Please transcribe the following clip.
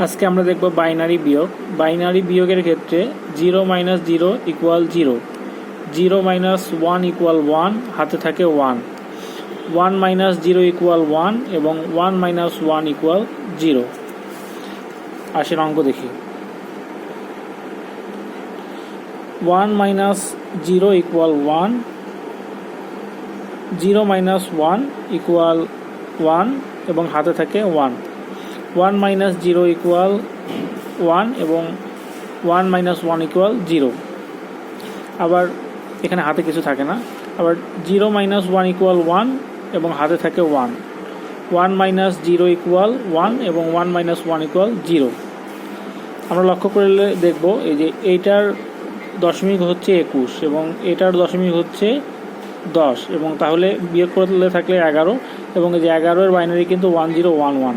আজকে আমরা দেখব বাইনারি বিয়োগ। বাইনারি বিয়োগের ক্ষেত্রে 0 - 0 = 0, 0 - 1 = 1, হাতে থাকে 1, 1 - 0 = 1 এবং 1 - 1 = 0। আসেন অঙ্ক দেখি। 1 - 0 = 1, 0 - 1 = 1 এবং হাতে থাকে 1, 1 - 0 = 1 এবং 1 - 1 = 0। আবার এখানে হাতে কিছু থাকে না। আবার 0 - 1 = 1 এবং হাতে থাকে 1, 1 - 0 = 1 এবং 1 - 1 = 0। আমরা লক্ষ্য করলে দেখব এই যে এইটার দশমিক হচ্ছে 21 এবং এটার দশমিক হচ্ছে 10 এবং তাহলে বিয়োগ করলে থাকলে 11 এবং এই যে 11 এর বাইনারি কিন্তু 1011।